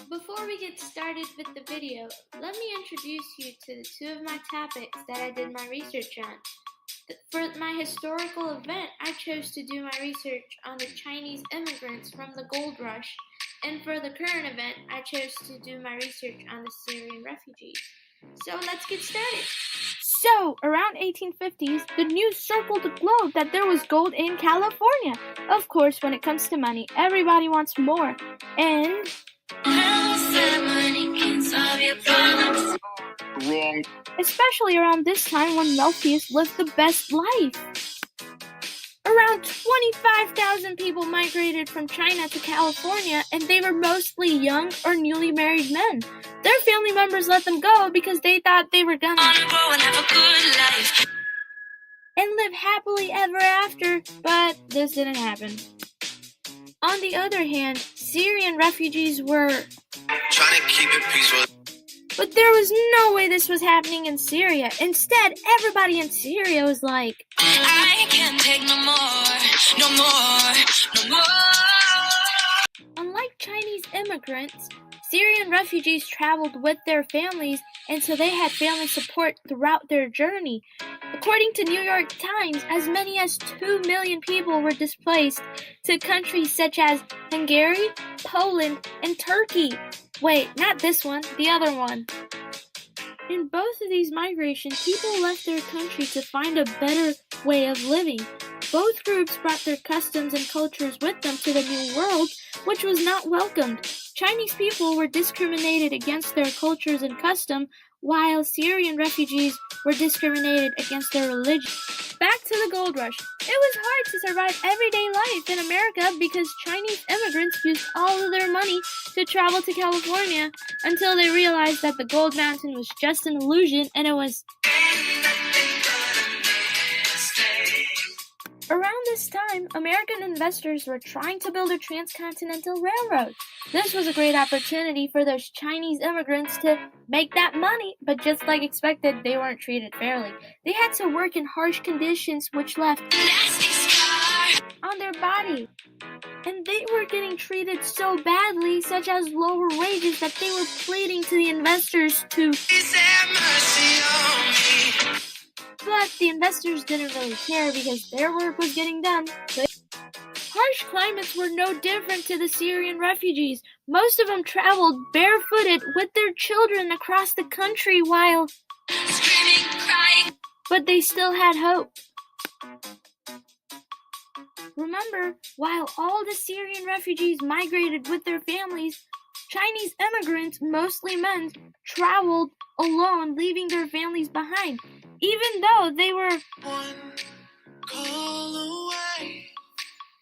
Before we get started with the video, let me introduce you to the two of my topics that I did my research on. For my historical event, I chose to do my research on the Chinese immigrants from the gold rush, and for the current event, I chose to do my research on the Syrian refugees. So let's get started. So, around 1850s, the news circled the globe that there was gold in California. Of course, when it comes to money, everybody wants more. And Wrong. Especially around this time when wealthiest lived the best life. Around 25,000 people migrated from China to California, and they were mostly young or newly married men. Their family members let them go because they thought they were gonna and live happily ever after, but this didn't happen. On the other hand, Syrian refugees were trying to keep it peaceful. But there was no way this was happening in Syria. Instead, everybody in Syria was like, I can't take no more. Unlike Chinese immigrants, Syrian refugees traveled with their families, and so they had family support throughout their journey. According to New York Times, as many as 2 million people were displaced to countries such as Hungary, Poland, and Turkey. Wait, not this one, the other one. In both of these migrations, people left their country to find a better way of living. Both groups brought their customs and cultures with them to the New World, which was not welcomed. Chinese people were discriminated against their cultures and custom, while Syrian refugees were discriminated against their religion. Back to the gold rush. It was hard to survive everyday life in America because Chinese immigrants used all of their money to travel to California until they realized that the gold mountain was just an illusion and it was. Around this time, American investors were trying to build a transcontinental railroad. This was a great opportunity for those Chinese immigrants to make that money, but just like expected, they weren't treated fairly. They had to work in harsh conditions which left on their body. And they were getting treated so badly, such as lower wages, that they were pleading to the investors to. But the investors didn't really care because their work was getting done. Harsh climates were no different to the Syrian refugees. Most of them traveled barefooted with their children across the country while Screaming, crying. But they still had hope. Remember, while all the Syrian refugees migrated with their families, Chinese immigrants, mostly men, traveled alone, leaving their families behind, even though they were. One call away.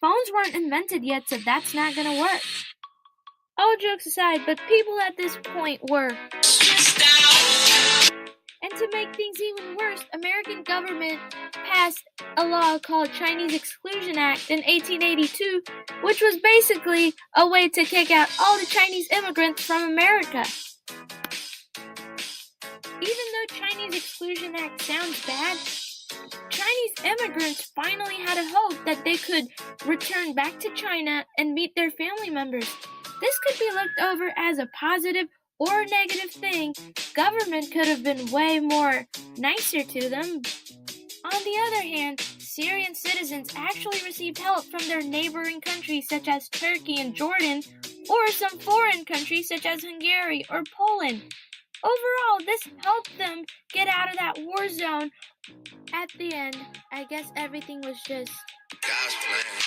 Phones weren't invented yet, so that's not gonna work. All jokes aside, but people at this point were. And to make things even worse, American government passed a law called Chinese Exclusion Act in 1882, which was basically a way to kick out all the Chinese immigrants from America. Even though Chinese Exclusion Act sounds bad, Chinese immigrants finally had a hope that they could return back to China and meet their family members. This could be looked over as a positive or a negative thing. Government could have been way more nicer to them. On the other hand, Syrian citizens actually received help from their neighboring countries such as Turkey and Jordan, or some foreign countries such as Hungary or Poland. Overall, this helped them get out of that war zone. At the end, I guess everything was just. God's plan.